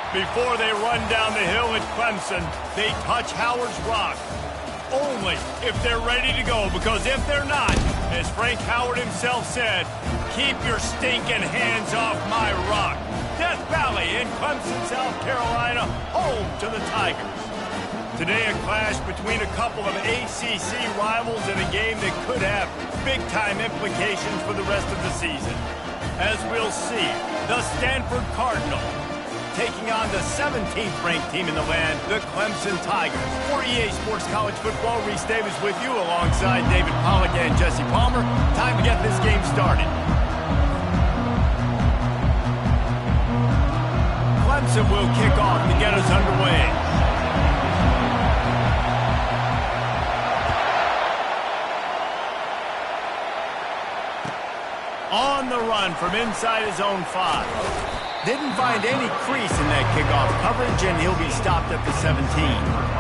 Before they run down the hill at Clemson, they touch Howard's Rock. Only if they're ready to go, because if they're not, as Frank Howard himself said, keep your stinking hands off my rock. Death Valley in Clemson, South Carolina, home to the Tigers. Today, a clash between a couple of ACC rivals in a game that could have big-time implications for the rest of the season. As we'll see, the Stanford Cardinal taking on the 17th ranked team in the land, the Clemson Tigers. For EA Sports College Football, Reese Davis with you alongside David Pollack and Jesse Palmer. Time to get this game started. Clemson will kick off to get us underway. On the run from inside his own 5. Didn't find any crease in that kickoff coverage, and he'll be stopped at the 17.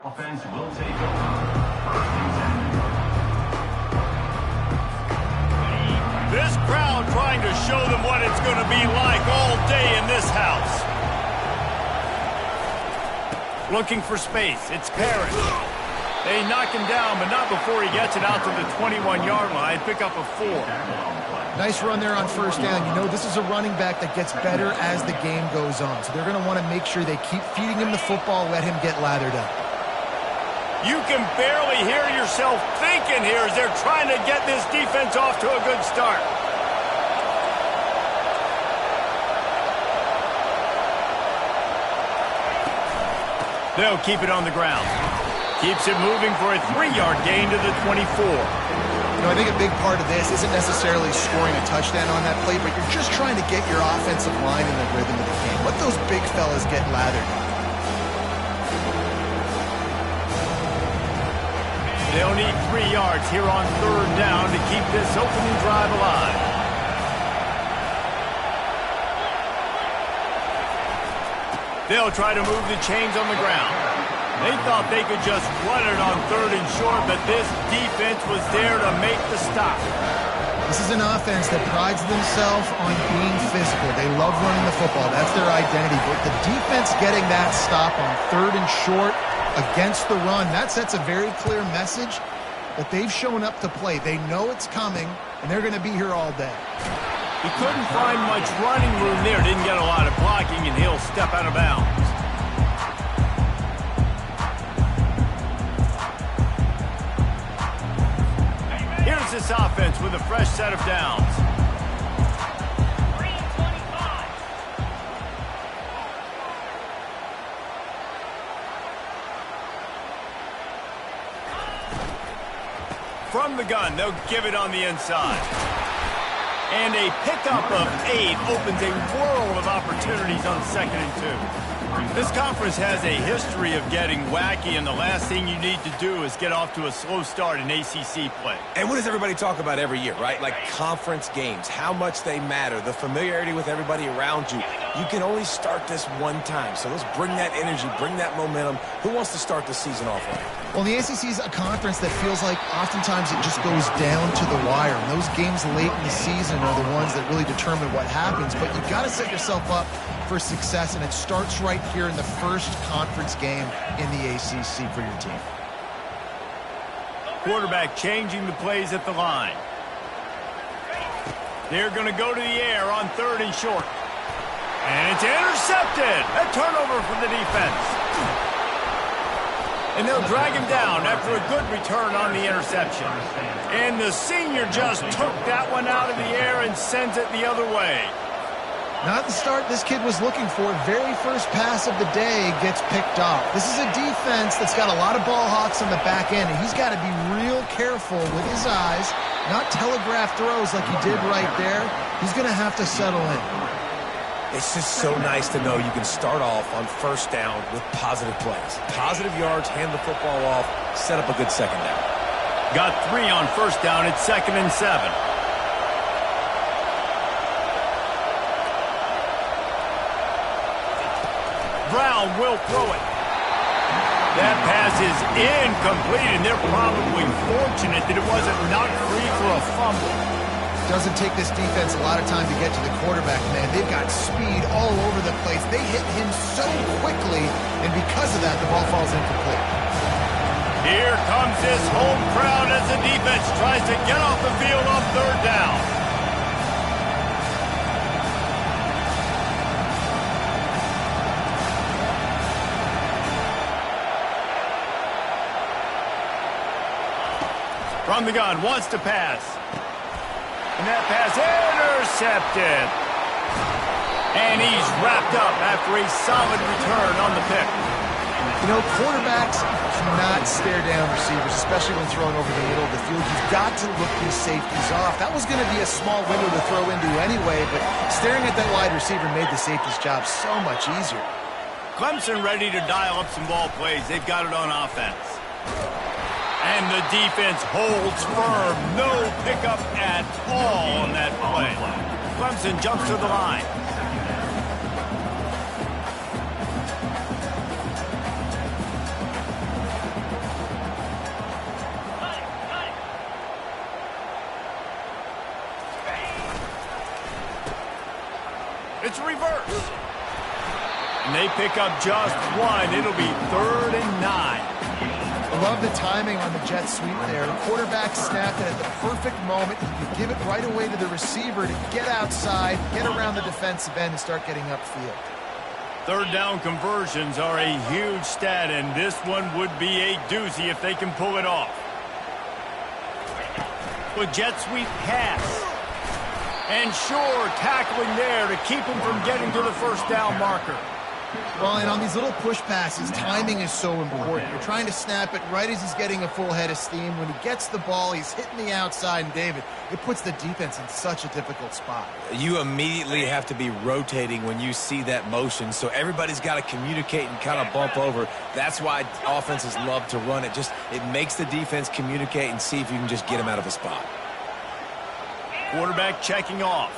Offense will take over. First and 10. This crowd trying to show them what it's going to be like all day in this house. Looking for space. It's Parrish. They knock him down, but not before he gets it out to the 21-yard line. Pick up a 4. Nice run there on first down. You know, this is a running back that gets better as the game goes on. So they're going to want to make sure they keep feeding him the football, let him get lathered up. You can barely hear yourself thinking here as they're trying to get this defense off to a good start. They'll keep it on the ground. Keeps it moving for a 3-yard gain to the 24. You know, I think a big part of this isn't necessarily scoring a touchdown on that play, but you're just trying to get your offensive line in the rhythm of the game. Let those big fellas get lathered up. They'll need 3 yards here on 3rd down to keep this opening drive alive. They'll try to move the chains on the ground. They thought they could just run it on 3rd and short, but this defense was there to make the stop. This is an offense that prides themselves on being physical. They love running the football. That's their identity. But the defense getting that stop on 3rd and short against the run, that sets a very clear message that they've shown up to play. They know it's coming, and they're going to be here all day. He couldn't find much running room there. Didn't get a lot of blocking, and he'll step out of bounds. Here's this offense with a fresh set of downs. From the gun, they'll give it on the inside. And a pickup of 8 opens a world of opportunities on 2nd and 2. This conference has a history of getting wacky, and the last thing you need to do is get off to a slow start in ACC play. And what does everybody talk about every year, right? Like conference games, how much they matter, the familiarity with everybody around you. You can only start this one time, so let's bring that energy, bring that momentum. Who wants to start the season off right? Well, the ACC is a conference that feels like oftentimes it just goes down to the wire. And those games late in the season are the ones that really determine what happens. But you've got to set yourself up for success, and it starts right here in the first conference game in the ACC for your team. Quarterback changing the plays at the line. They're going to go to the air on 3rd and short. And it's intercepted. A turnover for the defense. And they'll drag him down after a good return on the interception. And the senior just took that one out of the air and sends it the other way. Not the start this kid was looking for. Very first pass of the day gets picked off. This is a defense that's got a lot of ball hawks on the back end, and he's got to be real careful with his eyes, not telegraph throws like he did right there. He's going to have to settle in. It's just so nice to know you can start off on first down with positive plays. Positive yards, hand the football off, set up a good second down. Got 3 on first down. It's 2nd and 7. Brown will throw it. That pass is incomplete, and they're probably fortunate that it wasn't knocked free for a fumble. Doesn't take this defense a lot of time to get to the quarterback, man. They've got speed all over the place. They hit him so quickly, and because of that, the ball falls incomplete. Here comes this home crowd as the defense tries to get off the field on 3rd down. From the gun, wants to pass. And that pass intercepted. And he's wrapped up after a solid return on the pick. You know, quarterbacks cannot stare down receivers, especially when thrown over the middle of the field. You've got to look these safeties off. That was going to be a small window to throw into anyway, but staring at that wide receiver made the safety's job so much easier. Clemson ready to dial up some ball plays. They've got it on offense. And the defense holds firm. No pickup at all on that play. Clemson jumps to the line. It's reverse. And they pick up just 1. It'll be 3rd and 9. I love the timing on the jet sweep there. The quarterback snapped it at the perfect moment. You give it right away to the receiver to get outside, get around the defensive end, and start getting upfield. 3rd down conversions are a huge stat, and this one would be a doozy if they can pull it off. With jet sweep pass. And sure, tackling there to keep him from getting to the first down marker. Well, and on these little push passes, timing is so important. You're trying to snap it right as he's getting a full head of steam. When he gets the ball, he's hitting the outside, and David, it puts the defense in such a difficult spot. You immediately have to be rotating when you see that motion, so everybody's got to communicate and kind of bump over. That's why offenses love to run it. It makes the defense communicate and see if you can just get him out of a spot. Quarterback checking off.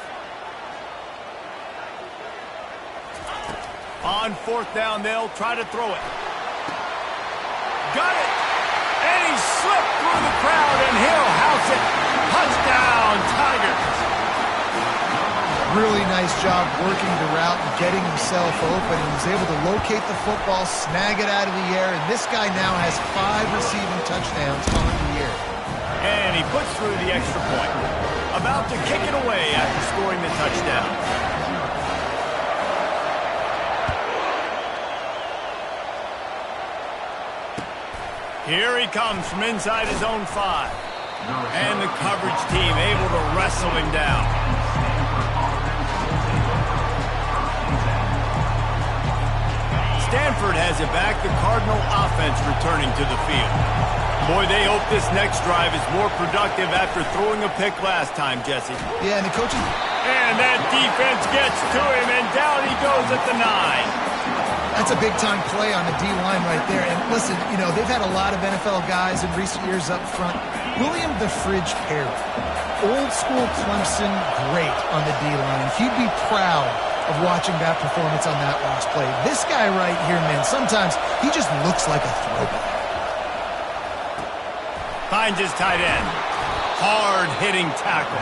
On 4th down, they'll try to throw it. Got it! And he slipped through the crowd, and he'll house it. Touchdown, Tigers! Really nice job working the route and getting himself open. He was able to locate the football, snag it out of the air, and this guy now has 5 receiving touchdowns on the year. And he puts through the extra point. About to kick it away after scoring the touchdown. Here he comes from inside his own 5. And the coverage team able to wrestle him down. Stanford has it back. The Cardinal offense returning to the field. Boy, they hope this next drive is more productive after throwing a pick last time, Jesse. Yeah, and the coaches... And that defense gets to him, and down he goes at the 9. That's a big-time play on the D-line right there. And listen, you know, they've had a lot of NFL guys in recent years up front. William the Fridge Perry, old-school Clemson great on the D-line. He'd be proud of watching that performance on that last play. This guy right here, man, sometimes he just looks like a throwback. Finds his tight end. Hard-hitting tackle.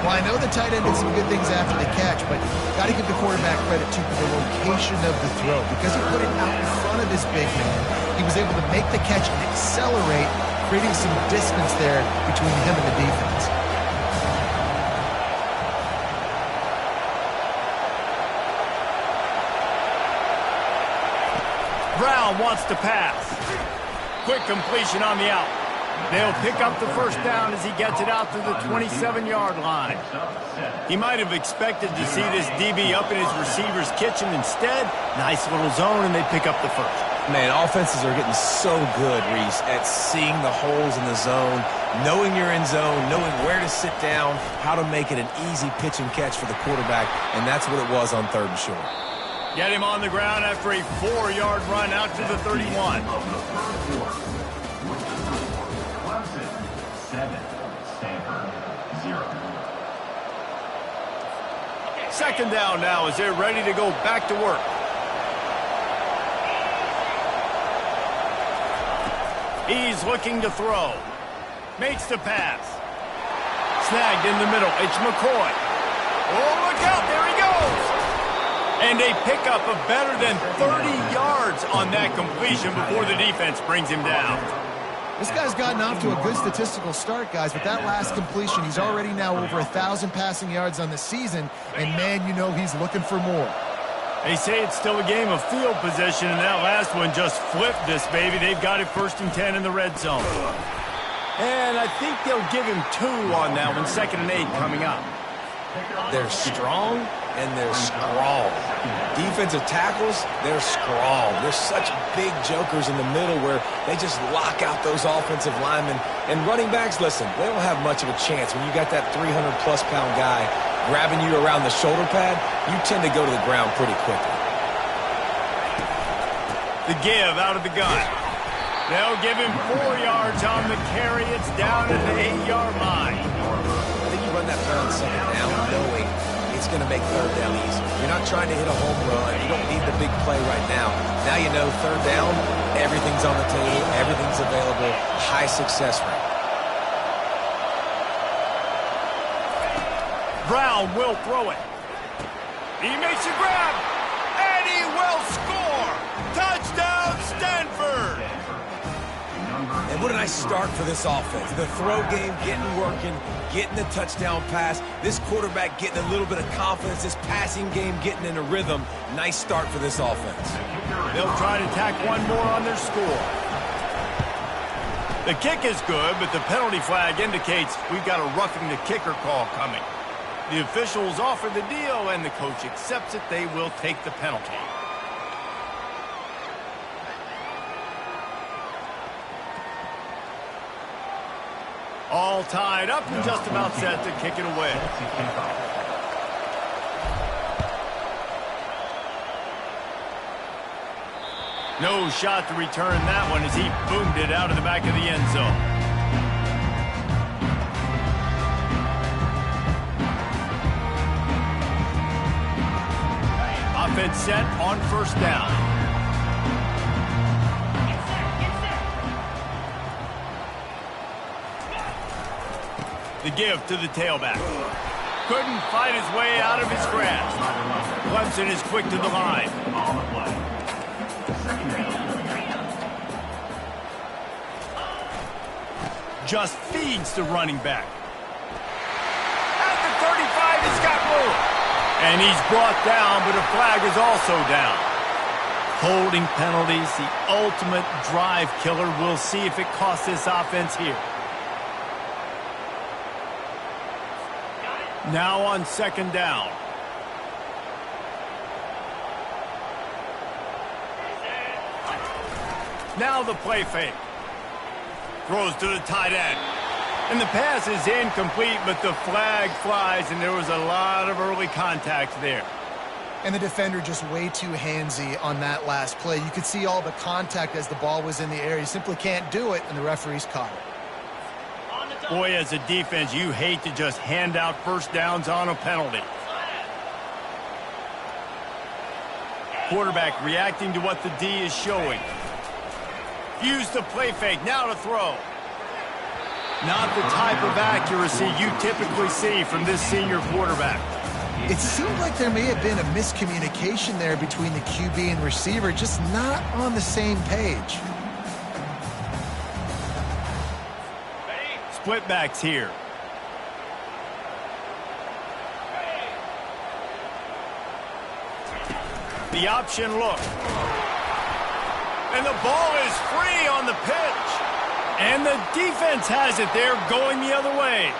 Well, I know the tight end did some good things after the catch, but got to give the quarterback credit to the location of the throw. Because he put it out in front of his big man, he was able to make the catch and accelerate, creating some distance there between him and the defense. Brown wants to pass. Quick completion on the out. They'll pick up the first down as he gets it out to the 27-yard line. He might have expected to see this DB up in his receiver's kitchen. Instead, nice little zone, and they pick up the first. Man, offenses are getting so good, Reese, at seeing the holes in the zone, knowing you're in zone, knowing where to sit down, how to make it an easy pitch and catch for the quarterback, and that's what it was on 3rd and short. Get him on the ground after a 4-yard run out to the 31. Clemson 7, Stanford 0. Second down now as they're ready to go back to work. He's looking to throw. Makes the pass. Snagged in the middle. It's McCoy. Oh, look out. There he goes. And a pickup of better than 30 yards on that completion before the defense brings him down. This guy's gotten off to a good statistical start, guys, but that last completion, he's already now over 1,000 passing yards on the season, and man, you know he's looking for more. They say it's still a game of field position, and that last one just flipped this baby. They've got it 1st and 10 in the red zone. And I think they'll give him 2 on that one, 2nd and 8 coming up. They're strong and they're scrawl. Defensive tackles, they're scrawl. They're such big jokers in the middle where they just lock out those offensive linemen. And running backs, listen, they don't have much of a chance. When you got that 300-plus pound guy grabbing you around the shoulder pad, you tend to go to the ground pretty quickly. The give out of the gun. They'll give him 4 yards on the carry. It's down at the 8-yard line. I think you run that play on 2nd down knowing it's going to make 3rd down easy. You're not trying to hit a home run. You don't need the big play right now. Now you know 3rd down, everything's on the table, everything's available, high success rate. Brown will throw it. He makes a grab, and he will score. Touchdown, Stanford. And what a nice start for this offense. The throw game getting working, getting the touchdown pass. This quarterback getting a little bit of confidence. This passing game getting in a rhythm. Nice start for this offense. They'll try to tack one more on their score. The kick is good, but the penalty flag indicates we've got a roughing the kicker call coming. The officials offer the deal, and the coach accepts it. They will take the penalty. All tied up and just about set to kick it away. No shot to return that one as he boomed it out of the back of the end zone. Offense set on 1st down. The give to the tailback. Couldn't fight his way out of his grasp. Clemson is quick to the line. Just feeds the running back. At the 35, he's got room. And he's brought down, but a flag is also down. Holding penalties, the ultimate drive killer. We'll see if it costs this offense here. Now on 2nd down. Now the play fake. Throws to the tight end. And the pass is incomplete, but the flag flies, and there was a lot of early contact there. And the defender just way too handsy on that last play. You could see all the contact as the ball was in the air. You simply can't do it, and the referees caught it. Boy, as a defense, you hate to just hand out 1st downs on a penalty. Quarterback reacting to what the D is showing. Use the play fake, now to throw. Not the type of accuracy you typically see from this senior quarterback. It seemed like there may have been a miscommunication there between the QB and receiver, just not on the same page. Split backs here. The option look. And the ball is free on the pitch. And the defense has it. They're going the other way.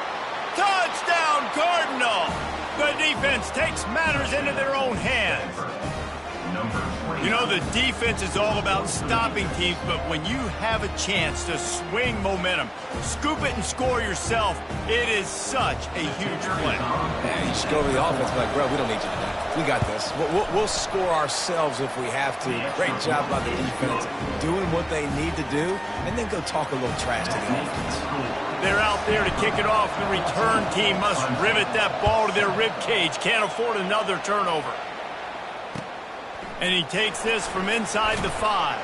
Touchdown, Cardinal! The defense takes matters into their own hands. You know, the defense is all about stopping teams, but when you have a chance to swing momentum, scoop it and score yourself, it is such a huge play. Yeah, you just go over the offense like, bro, we don't need you today. We got this. We'll score ourselves if we have to. Great job by the defense doing what they need to do, and then go talk a little trash to the offense. They're out there to kick it off. The return team must rivet that ball to their rib cage. Can't afford another turnover. And he takes this from inside the 5.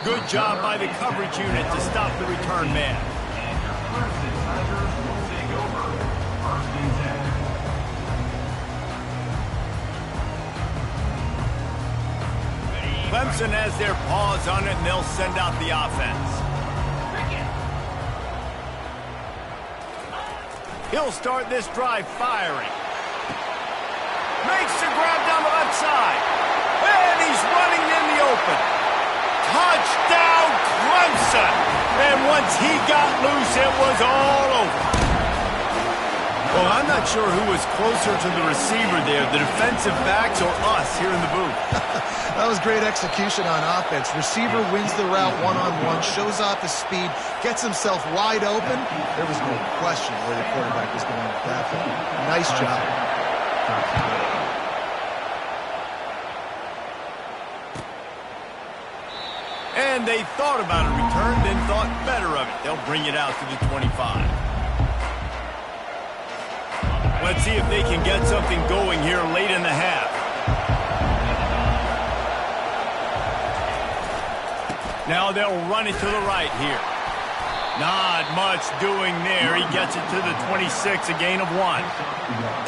Good job by the coverage unit to stop the return man. And your Clemson Tigers will take over 1st and 10. Clemson has their paws on it, and they'll send out the offense. He'll start this drive firing. Makes the grab down the left side. And he's running in the open. Touchdown, Clemson. And once he got loose, it was all over. Well, I'm not sure who was closer to the receiver there, the defensive backs or us here in the booth. That was great execution on offense. Receiver wins the route one-on-one, shows off his speed, gets himself wide open. There was no question where the quarterback was going with that. Nice job. And they thought about a return, then thought better of it. They'll bring it out to the 25. Let's see if they can get something going here late in the half. Now they'll run it to the right here. Not much doing there. He gets it to the 26, a gain of 1.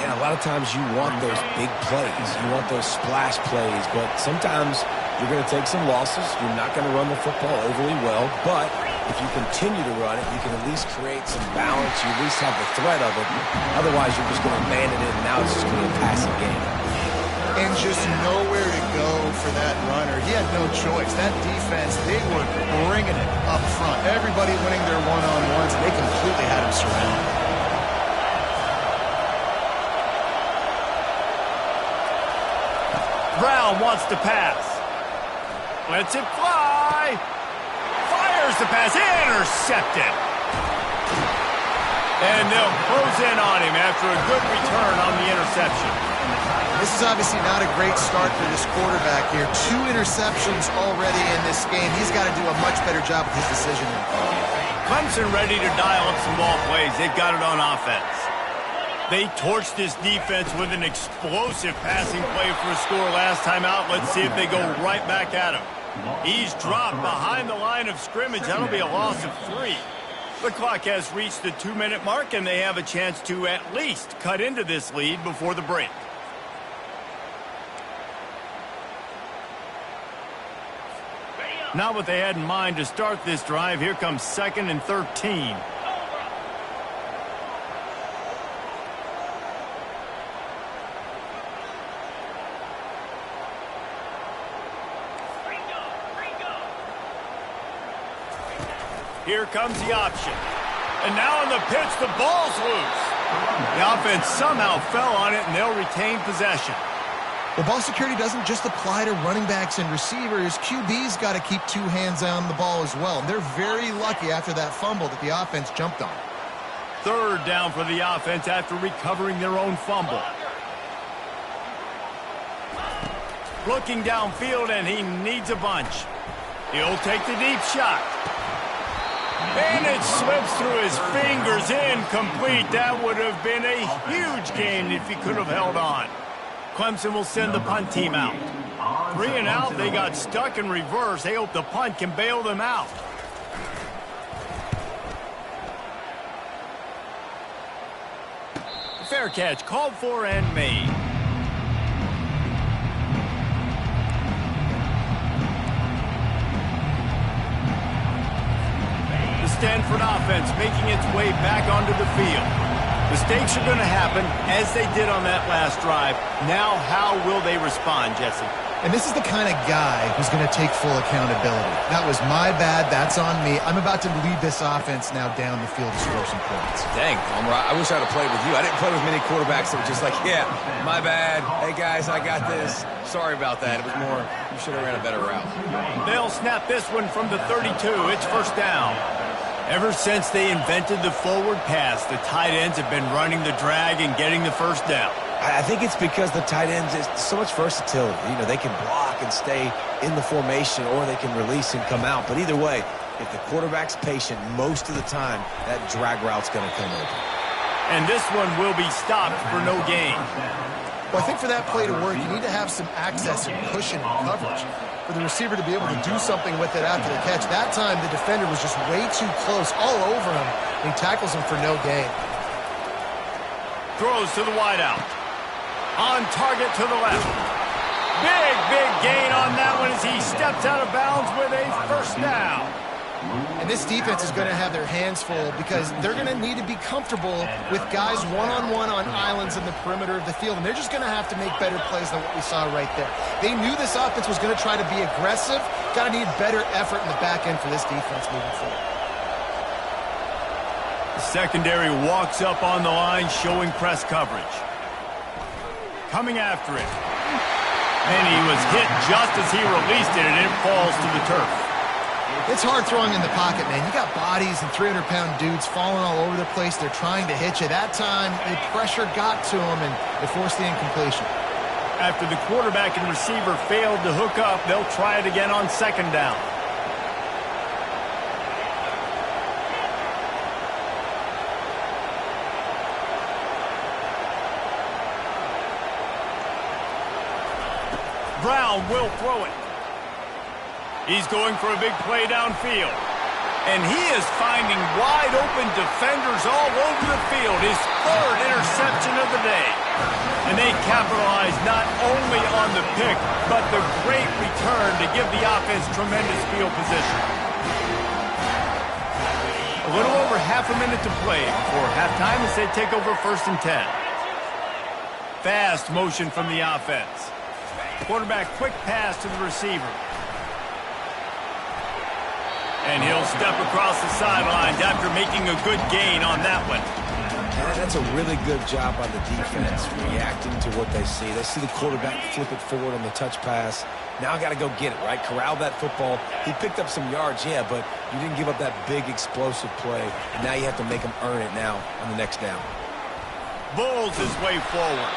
And a lot of times you want those big plays. You want those splash plays, but sometimes you're going to take some losses. You're not going to run the football overly well, but if you continue to run it, you can at least create some balance. You at least have the threat of it. Otherwise, you're just going to abandon it, and now it's just going to be a passing game. And just nowhere to go for that runner. He had no choice. That defense, they were bringing it up front. Everybody winning their one-on-ones, and they completely had him surrounded. Brown wants to pass. Lets it fly. Fires the pass. Intercepted. And they'll close in on him after a good return on the interception. This is obviously not a great start for this quarterback here. 2 interceptions already in this game. He's got to do a much better job with his decision-making. Clemson ready to dial up some ball plays. They've got it on offense. They torched this defense with an explosive passing play for a score last time out. Let's see if they go right back at him. He's dropped behind the line of scrimmage. That'll be a loss of 3. The clock has reached the 2-minute mark, and they have a chance to at least cut into this lead before the break. Not what they had in mind to start this drive. Here comes 2nd and 13. Here comes the option. And now on the pitch, the ball's loose. The offense somehow fell on it, and they'll retain possession. Well, ball security doesn't just apply to running backs and receivers. QB's got to keep 2 hands on the ball as well. And they're very lucky after that fumble that the offense jumped on. 3rd down for the offense after recovering their own fumble. Looking downfield, and he needs a bunch. He'll take the deep shot. And it slips through his fingers, incomplete. That would have been a huge gain if he could have held on. Clemson will send the punt team out. 3 and out, they got stuck in reverse. They hope the punt can bail them out. Fair catch called for and made. The Stanford offense making its way back onto the field. Mistakes are going to happen, as they did on that last drive. Now, how will they respond, Jesse? And this is the kind of guy who's going to take full accountability. That was my bad. That's on me. I'm about to lead this offense now down the field to score some points. Dang, Palmer, I wish I'd have played with you. I didn't play with many quarterbacks that were just like, yeah, my bad. Hey, guys, I got this. Sorry about that. It was more, you should have ran a better route. They'll snap this one from the 32. It's first down. Ever since they invented the forward pass, the tight ends have been running the drag and getting the first down. I think it's because the tight ends is so much versatility. You know, they can block and stay in the formation, or they can release and come out. But either way, if the quarterback's patient most of the time, that drag route's going to come open. And this one will be stopped for no gain. Well, I think for that play to work, you need to have some access and cushion and coverage for the receiver to be able to do something with it after the catch. That time, the defender was just way too close, all over him, and he tackles him for no gain. Throws to the wideout. On target to the left. Big gain on that one as he steps out of bounds with a first down. And this defense is going to have their hands full because they're going to need to be comfortable with guys one-on-one on islands in the perimeter of the field. And they're just going to have to make better plays than what we saw right there. They knew this offense was going to try to be aggressive. Got to need better effort in the back end for this defense moving forward. The secondary walks up on the line, showing press coverage. Coming after it. And he was hit just as he released it, and it falls to the turf. It's hard throwing in the pocket, man. You got bodies and 300-pound dudes falling all over the place. They're trying to hit you. That time, the pressure got to him, and it forced the incompletion. After the quarterback and receiver failed to hook up, they'll try it again on second down. Brown will throw it. He's going for a big play downfield. And he is finding wide open defenders all over the field. His third interception of the day. And they capitalize not only on the pick, but the great return to give the offense tremendous field position. A little over half a minute to play before halftime as they take over first and 10. Fast motion from the offense. Quarterback quick pass to the receiver. And he'll step across the sidelines after making a good gain on that one. Yeah, that's a really good job on the defense, reacting to what they see. They see the quarterback flip it forward on the touch pass. Now I got to go get it, right? Corral that football. He picked up some yards, yeah, but you didn't give up that big explosive play. And now you have to make him earn it now on the next down. Bulls his way forward.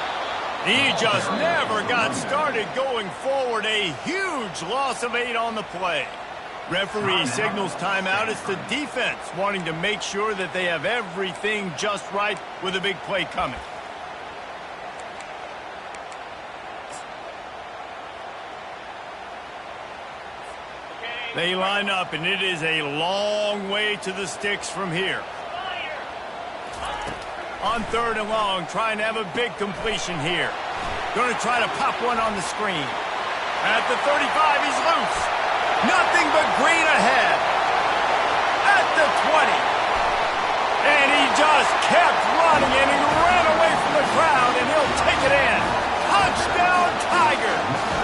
He just never got started going forward. A huge loss of 8 on the play. Referee signals timeout. It's the defense wanting to make sure that they have everything just right with a big play coming. They line up, and it is a long way to the sticks from here. On third and long, trying to have a big completion here. Going to try to pop one on the screen. At the 35, he's loose. Nothing but green ahead. At the 20. And he just kept running, and he ran away from the crowd, and he'll take it in. Touchdown, Tigers.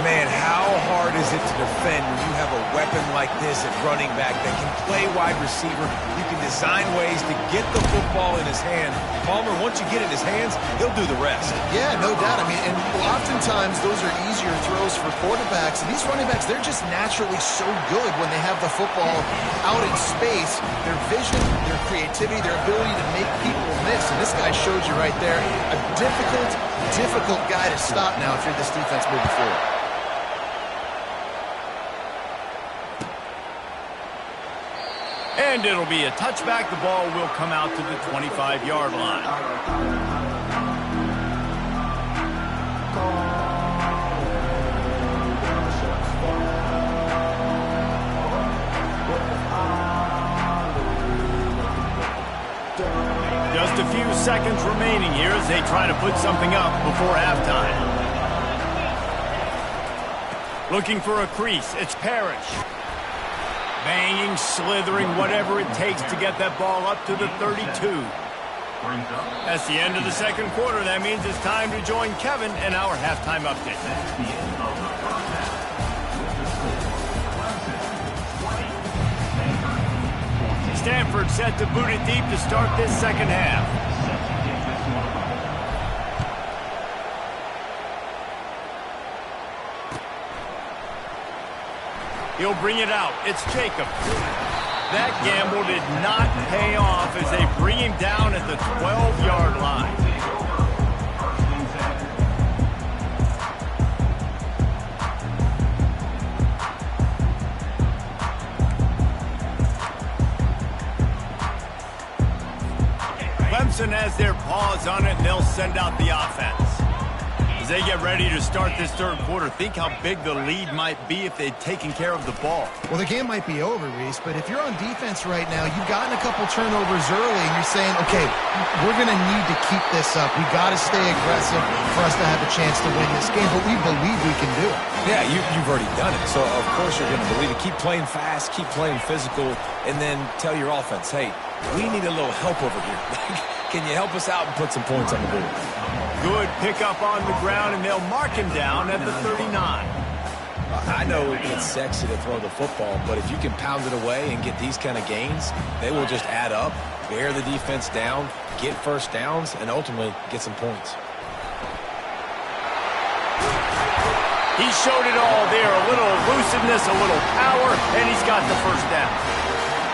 Man, how hard is it to defend when you have a weapon like this at running back that can play wide receiver? You can design ways to get the football in his hand. Palmer, once you get it in his hands, he'll do the rest. Yeah, no doubt. I mean, and oftentimes those are easier throws for quarterbacks. And these running backs, they're just naturally so good when they have the football out in space. Their vision, their creativity, their ability to make people miss. And this guy showed you right there, a difficult guy to stop now if you're this defense moving forward. And it'll be a touchback. The ball will come out to the 25-yard line. Just a few seconds remaining here as they try to put something up before halftime. Looking for a crease. It's Parrish. Banging, slithering, whatever it takes to get that ball up to the 32. Brings up That's the end of the second quarter. That means it's time to join Kevin in our halftime update. at the end of the first half. With the score, Clemson 20, Stanford 14. Stanford set to boot it deep to start this second half. Set to kick this one off. He'll bring it out. It's Jacob. That gamble did not pay off as they bring him down at the 12-yard line. Take over. First and 10. Clemson has their paws on it, and they'll send out the offense. As they get ready to start this third quarter, think how big the lead might be if they'd taken care of the ball. Well, the game might be over, Reese, but if you're on defense right now, you've gotten a couple turnovers early, and you're saying, okay, we're going to need to keep this up. We got to stay aggressive for us to have a chance to win this game, but we believe we can do it. Yeah, you've already done it, so of course you're going to believe it. Keep playing fast, keep playing physical, and then tell your offense, hey, we need a little help over here. Can you help us out and put some points on the board? Good pickup on the ground, and they'll mark him down at the 39. I know it's sexy to throw the football, but if you can pound it away and get these kind of gains, they will just add up, bear the defense down, get first downs, and ultimately get some points. He showed it all there, a little elusiveness, a little power, and he's got the first down.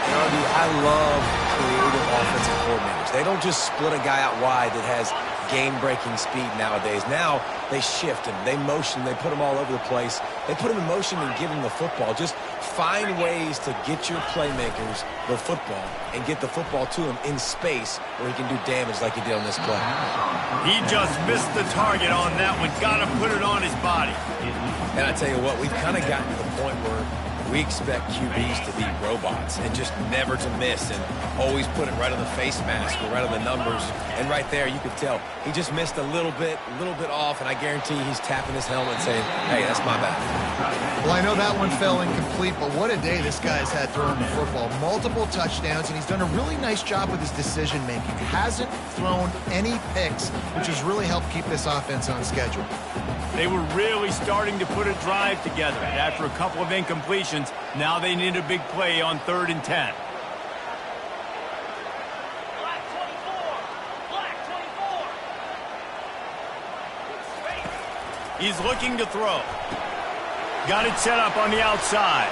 You know, dude, I love creative offensive coordinators. They don't just split a guy out wide that has game-breaking speed nowadays. Now they shift him, they motion, they put him all over the place. They put him in motion and give him the football. Just find ways to get your playmakers the football and get the football to him in space where he can do damage like he did on this play. He just missed the target on that one. Got to put it on his body. And I tell you what, we've kind of gotten to the point where we expect QBs to be robots and just never to miss and always put it right on the face mask or right on the numbers. And right there, you could tell he just missed a little bit off, and I guarantee he's tapping his helmet saying, hey, that's my bad. Well, I know that one fell incomplete, but what a day this guy's had throwing the football. Multiple touchdowns, and he's done a really nice job with his decision-making. Hasn't thrown any picks, which has really helped keep this offense on schedule. They were really starting to put a drive together. And after a couple of incompletions, now they need a big play on 3rd and 10. Black 24. He's looking to throw. Got it set up on the outside.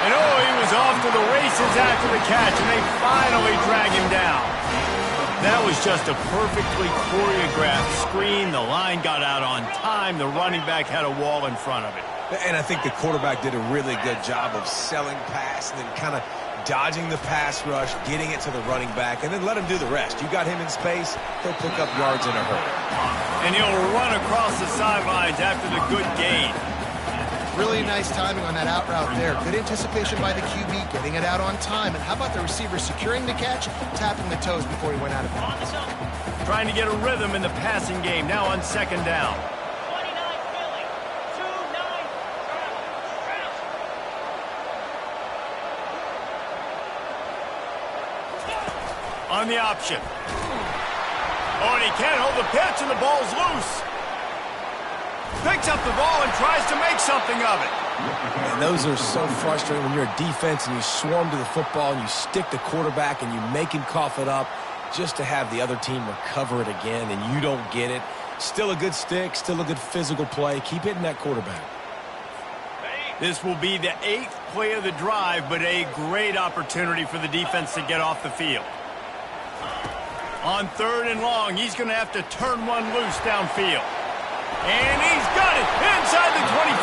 And oh, he was off to the races after the catch, and they finally drag him down. That was just a perfectly choreographed screen. The line got out on time. The running back had a wall in front of it. And I think the quarterback did a really good job of selling pass and then kind of dodging the pass rush, getting it to the running back, and then let him do the rest. You got him in space, he'll pick up yards in a hurry. And he'll run across the sidelines after the good gain. Really nice timing on that out route there. Good anticipation by the QB, getting it out on time. And how about the receiver securing the catch, tapping the toes before he went out of bounds? Trying to get a rhythm in the passing game, now on 2nd down. 29 Philly. 2-9. On the option. Oh, and he can't hold the pitch, and the ball's loose. Picks up the ball and tries to make something of it. And those are so frustrating when you're a defense and you swarm to the football and you stick the quarterback and you make him cough it up just to have the other team recover it again and you don't get it. Still a good stick, still a good physical play. Keep hitting that quarterback. This will be the 8th play of the drive, but a great opportunity for the defense to get off the field. On 3rd and long, he's going to have to turn one loose downfield. And he's got it inside the 25.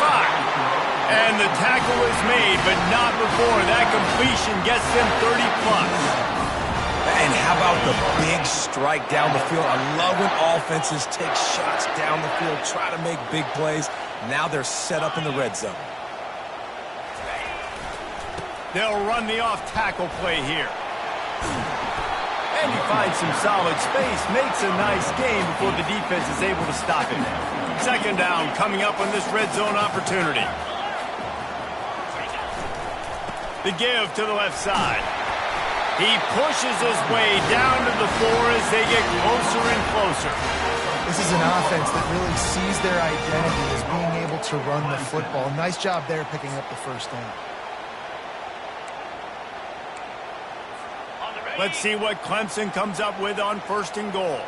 And the tackle is made, but not before that completion gets them 30-plus. And how about the big strike down the field? I love when offenses take shots down the field, try to make big plays. Now they're set up in the red zone. They'll run the off-tackle play here. And he finds some solid space, makes a nice gain before the defense is able to stop him. 2nd down coming up on this red zone opportunity. The give to the left side. He pushes his way down to the floor as they get closer and closer. This is an offense that really sees their identity as being able to run the football. Nice job there picking up the first down. Let's see what Clemson comes up with on 1st and goal.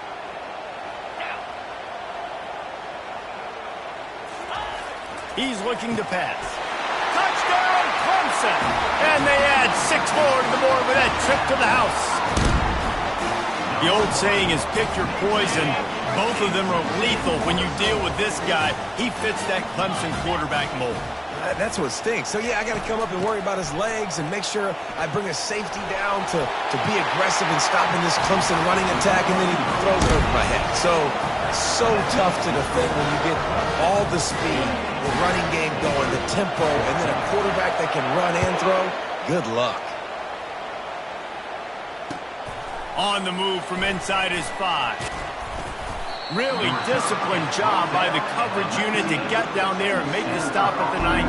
He's looking to pass. Touchdown, Clemson! And they add 6 more to the board with that trip to the house. The old saying is pick your poison. Both of them are lethal when you deal with this guy. He fits that Clemson quarterback mold. That's what stinks. So, yeah, I got to come up and worry about his legs and make sure I bring a safety down to be aggressive in stopping this Clemson running attack, and then he throws it over my head. So tough to defend when you get all the speed, the running game going, the tempo, and then a quarterback that can run and throw. Good luck. On the move from inside his 5. Really disciplined job by the coverage unit to get down there and make the stop at the 19.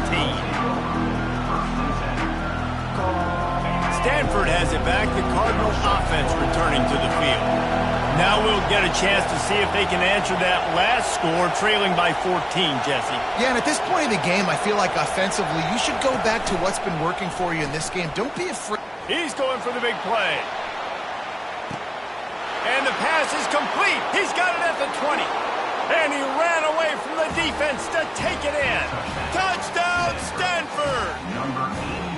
Stanford has it back. The Cardinal offense returning to the field. Now we'll get a chance to see if they can answer that last score, trailing by 14, Jesse. Yeah, and at this point in the game, I feel like offensively, you should go back to what's been working for you in this game. Don't be afraid. He's going for the big play. And the pass is complete. He's got it at the 20. And he ran away from the defense to take it in. Touchdown, Stanford! Number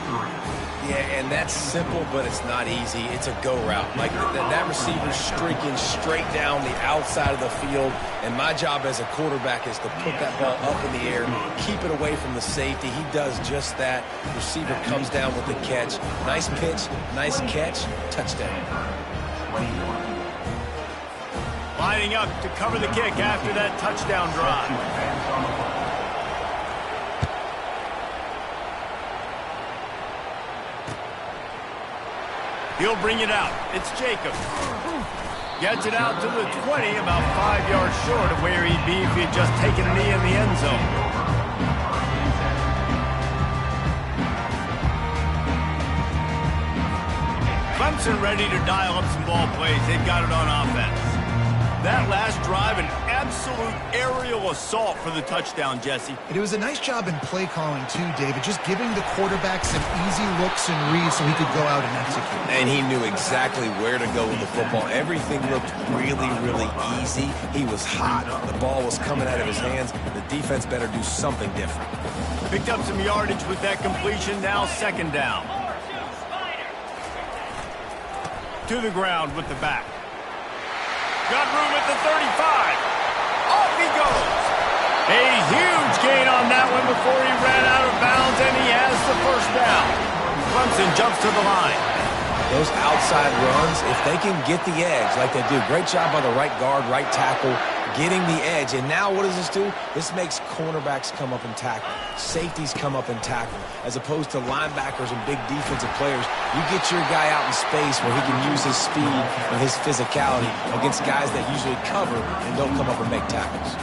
83. Yeah, and that's simple, but it's not easy. It's a go route. Like that receiver's streaking straight down the outside of the field, and my job as a quarterback is to put that ball up in the air, keep it away from the safety. He does just that. Receiver comes down with the catch. Nice pitch, nice catch, touchdown. 21. Lining up to cover the kick after that touchdown drive. He'll bring it out. It's Jacobs. Gets it out to the 20, about 5 yards short of where he'd be if he had just taken a knee in the end zone. Clemson ready to dial up some ball plays. They've got it on offense. That last drive, an absolute aerial assault for the touchdown, Jesse. It was a nice job in play calling, too, David, just giving the quarterback some easy looks and reads so he could go out and execute. And he knew exactly where to go with the football. Everything looked really, really easy. He was hot. The ball was coming out of his hands. The defense better do something different. Picked up some yardage with that completion. Now 2nd down. To the ground with the back. Got room at the 35. Off he goes. A huge gain on that one before he ran out of bounds, and he has the 1st down. Clemson jumps to the line. Those outside runs, if they can get the edge like they do, great job by the right guard, right tackle, getting the edge. And now what does this do? This makes cornerbacks come up and tackle. Safeties come up and tackle. As opposed to linebackers and big defensive players, you get your guy out in space where he can use his speed and his physicality against guys that usually cover and don't come up and make tackles.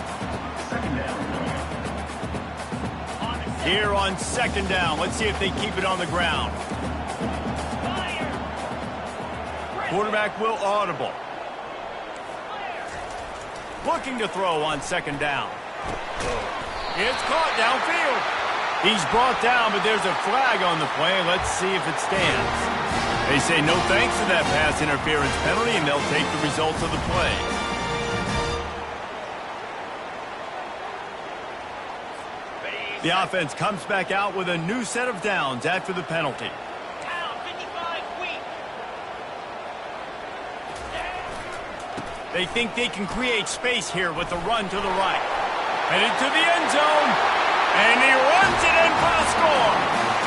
Here on 2nd down, let's see if they keep it on the ground. Quarterback will audible. Looking to throw on 2nd down. It's caught downfield. He's brought down, but there's a flag on the play. Let's see if it stands. They say no thanks to that pass interference penalty, and they'll take the results of the play. The offense comes back out with a new set of downs after the penalty. They think they can create space here with the run to the right. Headed to the end zone. And he runs it in for the score.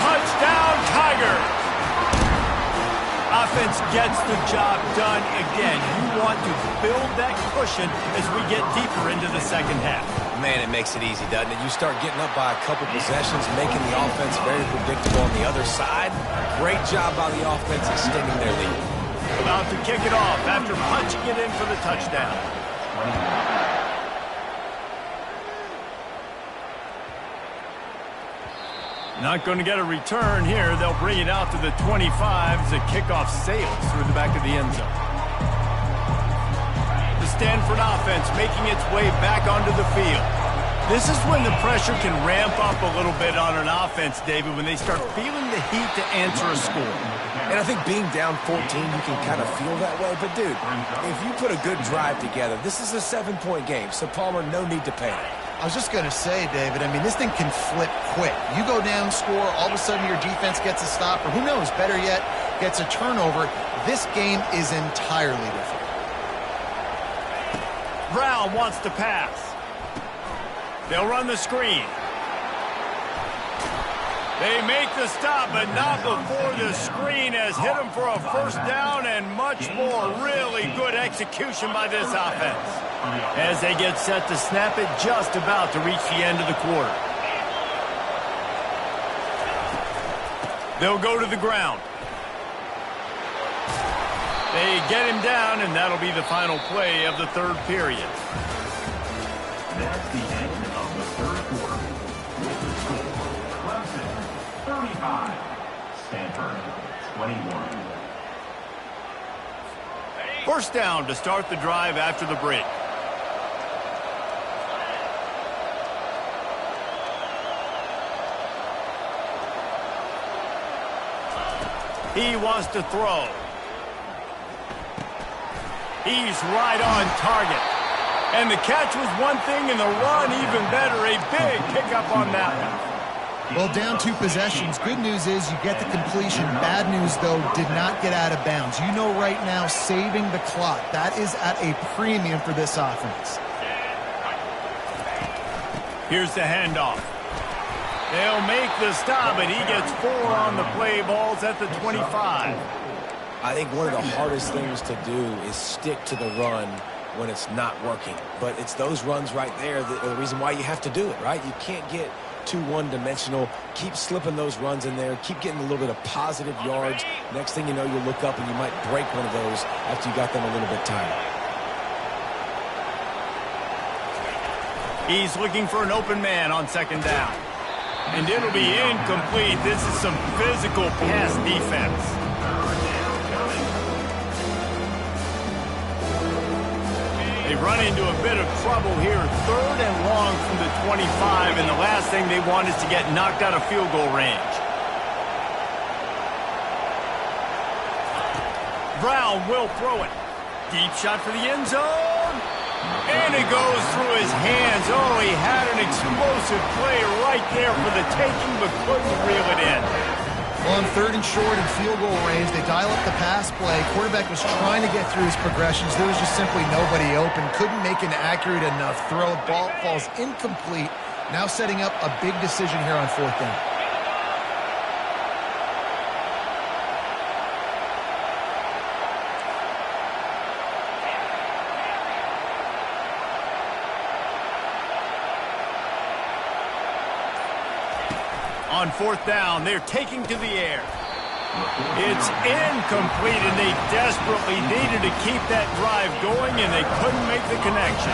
Touchdown, Tigers. Offense gets the job done again. You want to build that cushion as we get deeper into the 2nd half. Man, it makes it easy, doesn't it? You start getting up by a couple possessions, making the offense very predictable on the other side. Great job by the offense extending their lead. About to kick it off after punching it in for the touchdown. Not going to get a return here. They'll bring it out to the 25 as the kickoff sails through the back of the end zone. The Stanford offense making its way back onto the field. This is when the pressure can ramp up a little bit on an offense, David, when they start feeling the heat to answer a score. And I think being down 14, you can kind of feel that way. But, dude, if you put a good drive together, this is a 7-point game. So, Palmer, no need to panic. I was just going to say, David, I mean, this thing can flip quick. You go down, score, all of a sudden your defense gets a stop, or who knows, better yet, gets a turnover. This game is entirely different. Brown wants to pass. They'll run the screen. They make the stop, but not before the screen has hit them for a first down and much more. Really good execution by this offense. As they get set to snap it, just about to reach the end of the quarter. They'll go to the ground. They get him down, and that'll be the final play of the third period. That's the end of the third quarter. With the score, Clemson 35, Stanford 21. First down to start the drive after the break. He wants to throw. He's right on target. And the catch was one thing, and the run even better. A big pickup on that one. Well, down 2 possessions. Good news is you get the completion. Bad news, though, did not get out of bounds. You know right now, saving the clock. That is at a premium for this offense. Here's the handoff. They'll make the stop, and he gets 4 on the play. Balls at the 25. I think one of the hardest things to do is stick to the run when it's not working. But it's those runs right there that are the reason why you have to do it, right? You can't get too one-dimensional. Keep slipping those runs in there. Keep getting a little bit of positive yards. Next thing you know, you'll look up and you might break one of those after you got them a little bit tired. He's looking for an open man on second down. And it'll be incomplete. This is some physical pass defense. They run into a bit of trouble here. 3rd and long from the 25, and the last thing they want is to get knocked out of field goal range. Brown will throw it. Deep shot for the end zone. And it goes through his hands. Oh, he had an explosive play right there for the taking, but couldn't reel it in. Well, on 3rd and short and field goal range, they dial up the pass play. Quarterback was trying to get through his progressions. There was just simply nobody open. Couldn't make an accurate enough throw. Ball falls incomplete. Now setting up a big decision here on 4th down. On 4th down, they're taking to the air. It's incomplete, and they desperately needed to keep that drive going, and they couldn't make the connection.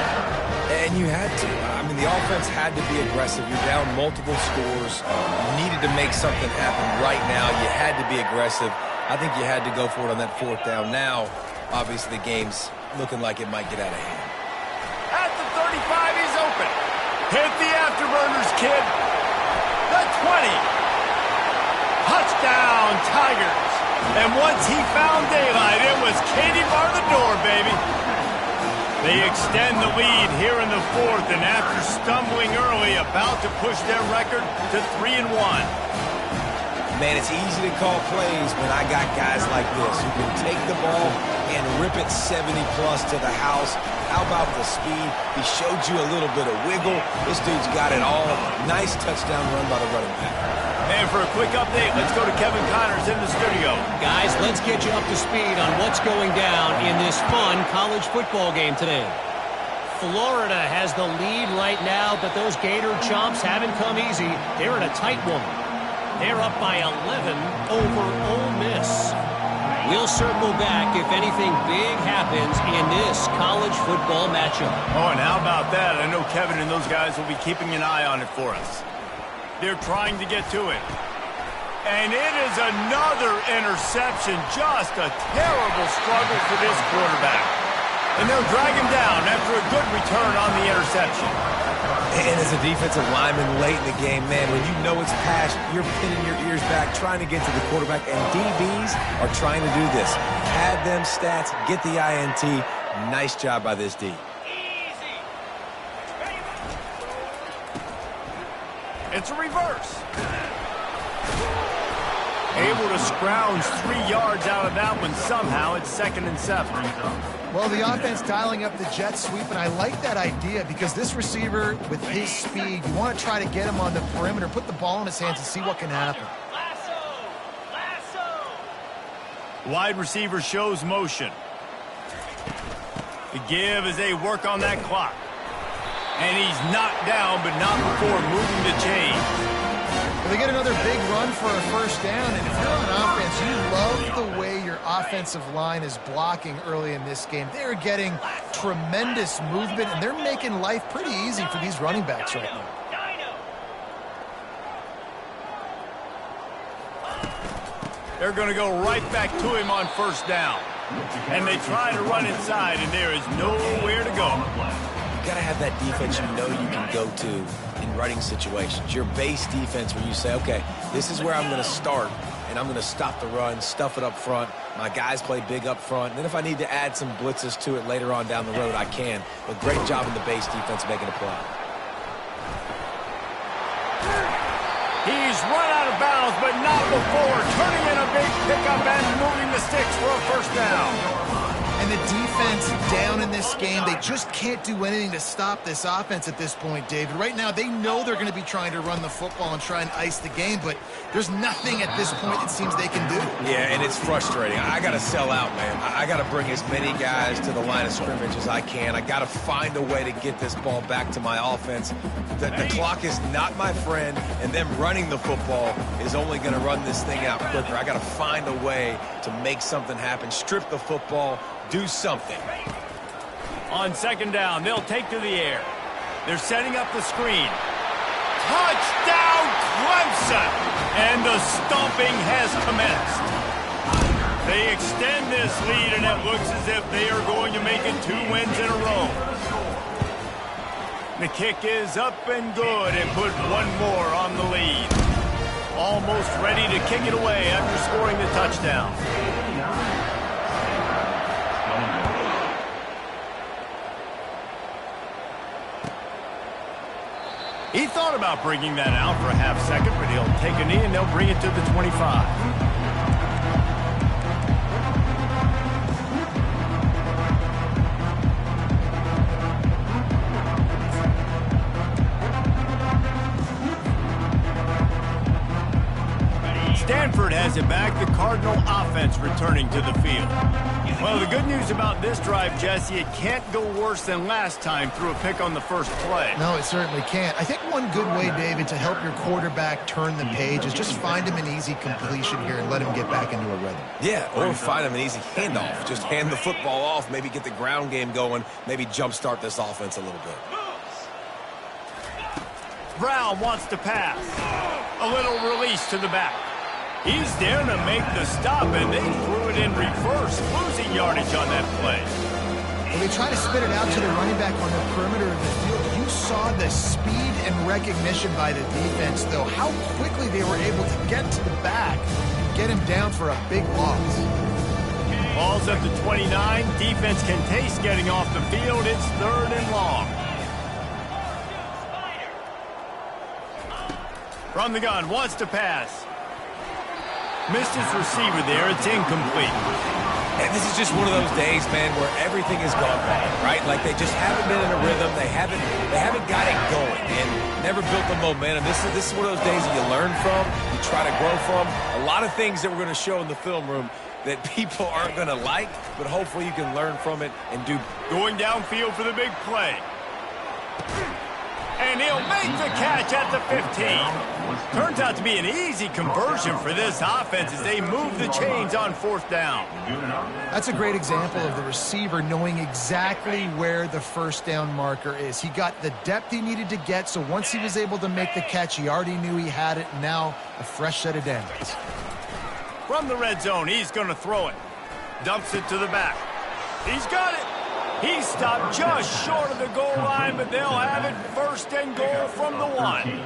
And you had to. I mean, the offense had to be aggressive. You're down multiple scores. You needed to make something happen right now. You had to be aggressive. I think you had to go for it on that 4th down. Now, obviously, the game's looking like it might get out of hand. At the 35, he's open. Hit the afterburners, kid. The 20. Touchdown, Tigers. And once he found daylight, it was Katie bar the door, baby. They extend the lead here in the 4th, and after stumbling early, about to push their record to 3-1. Man, it's easy to call plays when I got guys like this who can take the ball and rip it 70-plus to the house. How about the speed? He showed you a little bit of wiggle. This dude's got it all. Nice touchdown run by the running back. And for a quick update, let's go to Kevin Connors in the studio. Guys, let's get you up to speed on what's going down in this fun college football game today. Florida has the lead right now, but those Gator Chomps haven't come easy. They're in a tight one. They're up by 11 over Ole Miss. We'll circle back if anything big happens in this college football matchup. Oh, and how about that? I know Kevin and those guys will be keeping an eye on it for us. They're trying to get to it. And it is another interception. Just a terrible struggle for this quarterback. And they'll drag him down after a good return on the interception. And as a defensive lineman late in the game, man, when you know it's passed, you're pinning your ears back, trying to get to the quarterback. And DBs are trying to do this. Pad them stats, get the INT. Nice job by this D. It's a reverse. Able to scrounge 3 yards out of that one somehow. It's 2nd and 7. Well, the offense dialing up the jet sweep, and I like that idea because this receiver, with his speed, you want to try to get him on the perimeter, put the ball in his hands and see what can happen. Wide receiver shows motion. The give as they work on that clock. And he's knocked down, but not before moving the chains. They get another big run for a first down, and if you're on offense, you love the way your offensive line is blocking early in this game. They're getting tremendous movement, and they're making life pretty easy for these running backs right now. They're going to go right back to him on first down. And they try to run inside, and there is nowhere to go. You got to have that defense you know you can go to in running situations. Your base defense where you say, okay, this is where I'm going to start, and I'm going to stop the run, stuff it up front. My guys play big up front. And then if I need to add some blitzes to it later on down the road, I can. But great job in the base defense making a play. He's run out of bounds, but not before. Turning in a big pickup and moving the sticks for a first down. And the defense down in this game, they just can't do anything to stop this offense at this point, David. Right now, they know they're going to be trying to run the football and try and ice the game, but there's nothing at this point it seems they can do. Yeah, and it's frustrating. I got to sell out, man. I got to bring as many guys to the line of scrimmage as I can. I got to find a way to get this ball back to my offense. The clock is not my friend, and them running the football is only going to run this thing out quicker. I got to find a way to make something happen, strip the football, do something. On second down, they'll take to the air. They're setting up the screen. Touchdown, Clemson! And the stomping has commenced. They extend this lead, and it looks as if they are going to make it 2 wins in a row. The kick is up and good and put one more on the lead. Almost ready to kick it away after scoring the touchdown. He thought about bringing that out for a half second, but he'll take a knee and they'll bring it to the 25. Stanford has it back, the Cardinal offense returning to the field. Well, the good news about this drive, Jesse, it can't go worse than last time through a pick on the first play. No, it certainly can't. I think one good way, David, to help your quarterback turn the page is just find him an easy completion here and let him get back into a rhythm. Yeah, or find him an easy handoff. Just hand the football off, maybe get the ground game going, maybe jumpstart this offense a little bit. Brown wants to pass. A little release to the back. He's there to make the stop, and they threw it in reverse, losing yardage on that play. When they try to spit it out to the running back on the perimeter of the field, you saw the speed and recognition by the defense, though, how quickly they were able to get to the back and get him down for a big loss. Ball's up to 29. Defense can taste getting off the field. It's 3rd and long. From the gun, wants to pass. Missed his receiver there. It's incomplete. And this is just one of those days, man, where everything has gone wrong, right? Like they just haven't been in a rhythm. They haven't got it going and never built the momentum. This is one of those days that you learn from, you try to grow from. A lot of things that we're going to show in the film room that people aren't going to like, but hopefully you can learn from it and do. Going downfield for the big play. And he'll make the catch at the 15. Turns out to be an easy conversion for this offense as they move the chains on 4th down. That's a great example of the receiver knowing exactly where the first down marker is. He got the depth he needed to get, so once he was able to make the catch, he already knew he had it. Now a fresh set of downs. From the red zone, he's going to throw it. Dumps it to the back. He's got it. He stopped just short of the goal line, but they'll have it 1st and goal from the 1.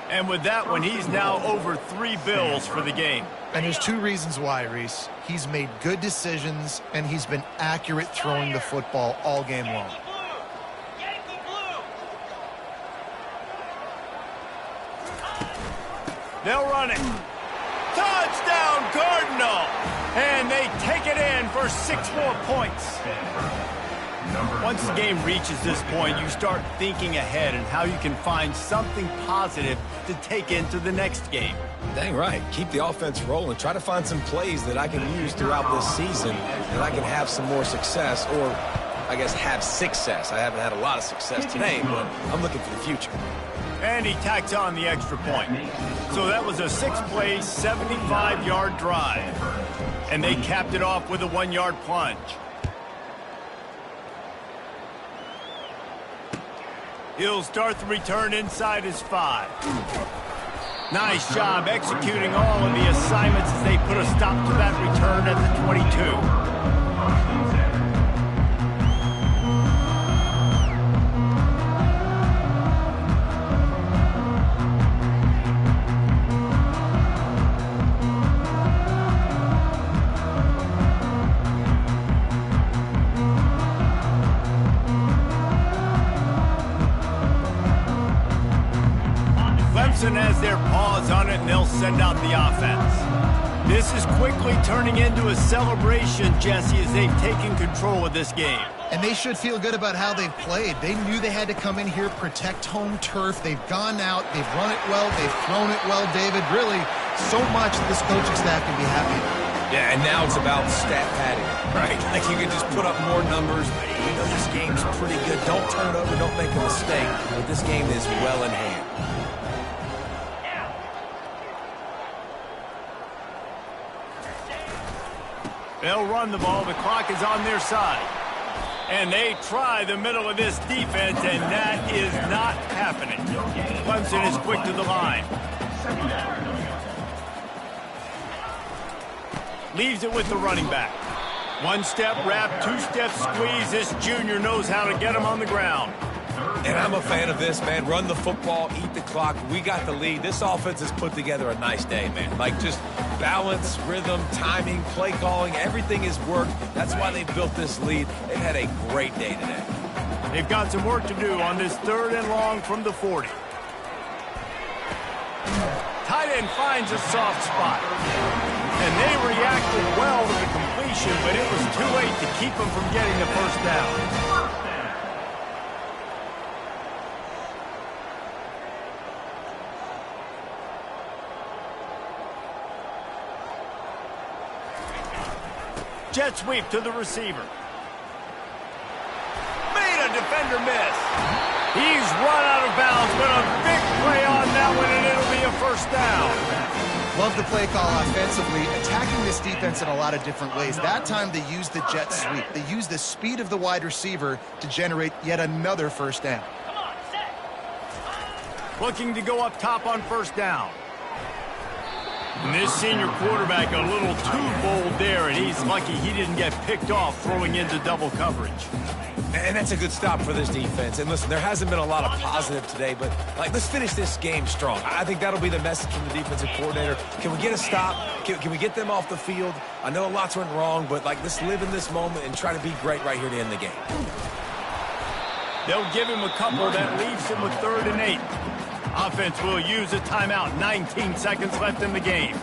And with that one, he's now over 3 bills for the game. And there's 2 reasons why, Reese. He's made good decisions, and he's been accurate throwing the football all game long. They'll run it. Touchdown, Cardinal! And they take it in for 6 more points. Once the game reaches this point, you start thinking ahead and how you can find something positive to take into the next game. Dang right. Keep the offense rolling. Try to find some plays that I can use throughout this season that I can have some more success, or I guess have success. I haven't had a lot of success today, but I'm looking for the future. And he tacks on the extra point. So that was a 6-play, 75-yard drive. And they capped it off with a 1-yard plunge. He'll start the return inside his 5. Nice job executing all of the assignments as they put a stop to that return at the 22. Has their paws on it, and they'll send out the offense. This is quickly turning into a celebration, Jesse, as they've taken control of this game. And they should feel good about how they've played. They knew they had to come in here, protect home turf. They've gone out, they've run it well, they've thrown it well, David. Really, so much this coaching staff can be happy about. Yeah, and now it's about stat padding, right? Like you can just put up more numbers. You know this game's pretty good. Don't turn it over, don't make a mistake. But this game is well in hand. They'll run the ball. The clock is on their side. And they try the middle of this defense, and that is not happening. Clemson is quick to the line. Leaves it with the running back. 1-step wrap, 2-step squeeze. This junior knows how to get him on the ground. And I'm a fan of this, man. Run the football, eat the clock. We got the lead. This offense has put together a nice day, man. Like just balance, rhythm, timing, play calling, everything has worked. That's why they built this lead. They've had a great day today. They've got some work to do on this 3rd and long from the 40. Tight end finds a soft spot. And they reacted well to the completion, but it was too late to keep them from getting the first down. Jet sweep to the receiver. Made a defender miss. He's run out of bounds, but a big play on that one, and it'll be a first down. Love the play call offensively, attacking this defense in a lot of different ways. That time they used the jet sweep. They used the speed of the wide receiver to generate yet another first down. Looking to go up top on first down. And this senior quarterback a little too bold there, and he's lucky he didn't get picked off throwing into double coverage. And that's a good stop for this defense. And listen, there hasn't been a lot of positive today, but like let's finish this game strong. I think that'll be the message from the defensive coordinator. Can we get a stop? Can we get them off the field? I know lots went wrong, but like let's live in this moment and try to be great right here to end the game. They'll give him a couple that leaves him with 3rd and 8. Offense will use a timeout. 19 seconds left in the game.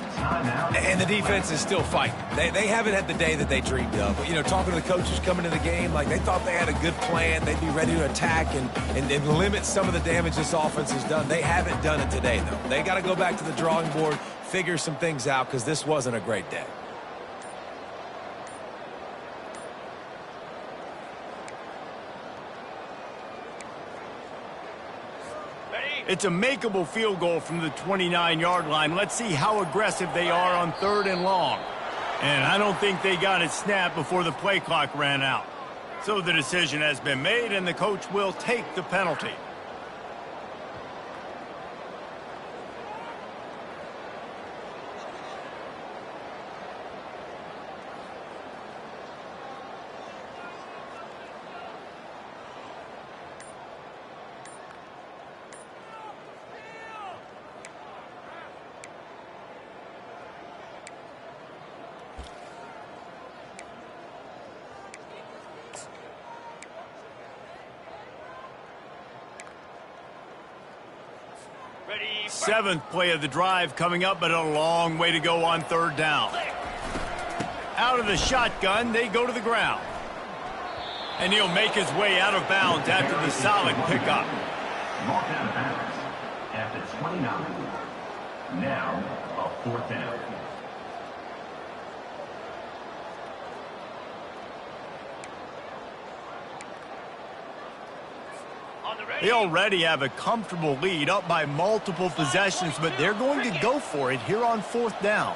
And the defense is still fighting. They haven't had the day that they dreamed of. But, you know, talking to the coaches coming to the game, like they thought they had a good plan. They'd be ready to attack and limit some of the damage this offense has done. They haven't done it today, though. They got to go back to the drawing board, figure some things out, because this wasn't a great day. It's a makeable field goal from the 29-yard line. Let's see how aggressive they are on 3rd and long. And I don't think they got it snapped before the play clock ran out. So the decision has been made, and the coach will take the penalty. Seventh play of the drive coming up, but a long way to go on 3rd down. Out of the shotgun, they go to the ground. And he'll make his way out of bounds after the solid pickup. Marked out of bounds at the 29. Now, a 4th down. They already have a comfortable lead, up by multiple possessions, but they're going to go for it here on 4th down.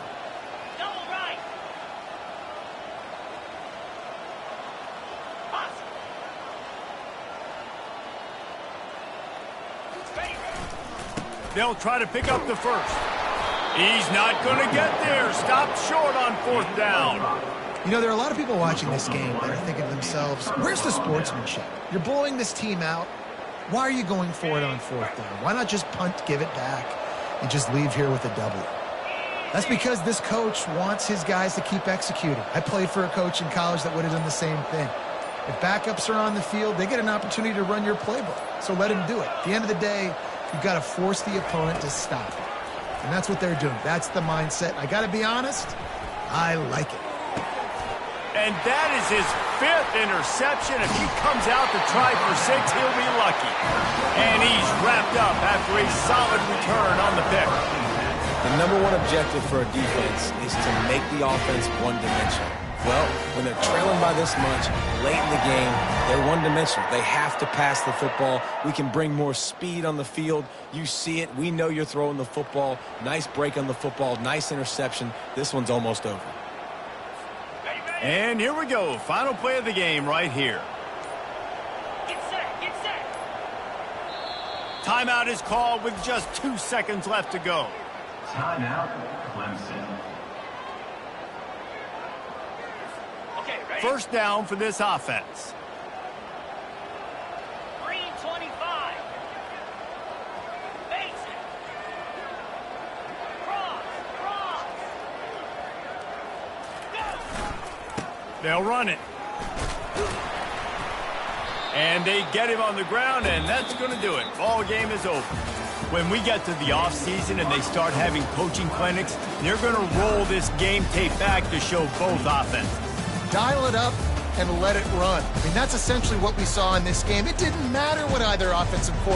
They'll try to pick up the first. He's not going to get there. Stopped short on 4th down. You know, there are a lot of people watching this game that are thinking to themselves, where's the sportsmanship? You're blowing this team out. Why are you going for it on 4th down? Why not just punt, give it back, and just leave here with a W? That's because this coach wants his guys to keep executing. I played for a coach in college that would have done the same thing. If backups are on the field, they get an opportunity to run your playbook, so let him do it. At the end of the day, you've got to force the opponent to stop it. And that's what they're doing. That's the mindset. I got to be honest, I like it. And that is his 5th interception. If he comes out to try for 6, he'll be lucky. And he's wrapped up after a solid return on the pick. The number one objective for a defense is to make the offense one-dimensional. Well, when they're trailing by this much, late in the game, they're one-dimensional. They have to pass the football. We can bring more speed on the field. You see it. We know you're throwing the football. Nice break on the football. Nice interception. This one's almost over. And here we go. Final play of the game right here. Get set, get set. Timeout is called with just 2 seconds left to go. Timeout, Clemson. Okay, ready? 1st down for this offense. Green 25. Base it. Cross, cross. They'll run it. And they get him on the ground, and that's going to do it. Ball game is over. When we get to the offseason and they start having coaching clinics, they're going to roll this game tape back to show both offenses. Dial it up and let it run. I mean, that's essentially what we saw in this game. It didn't matter what either offensive coordinator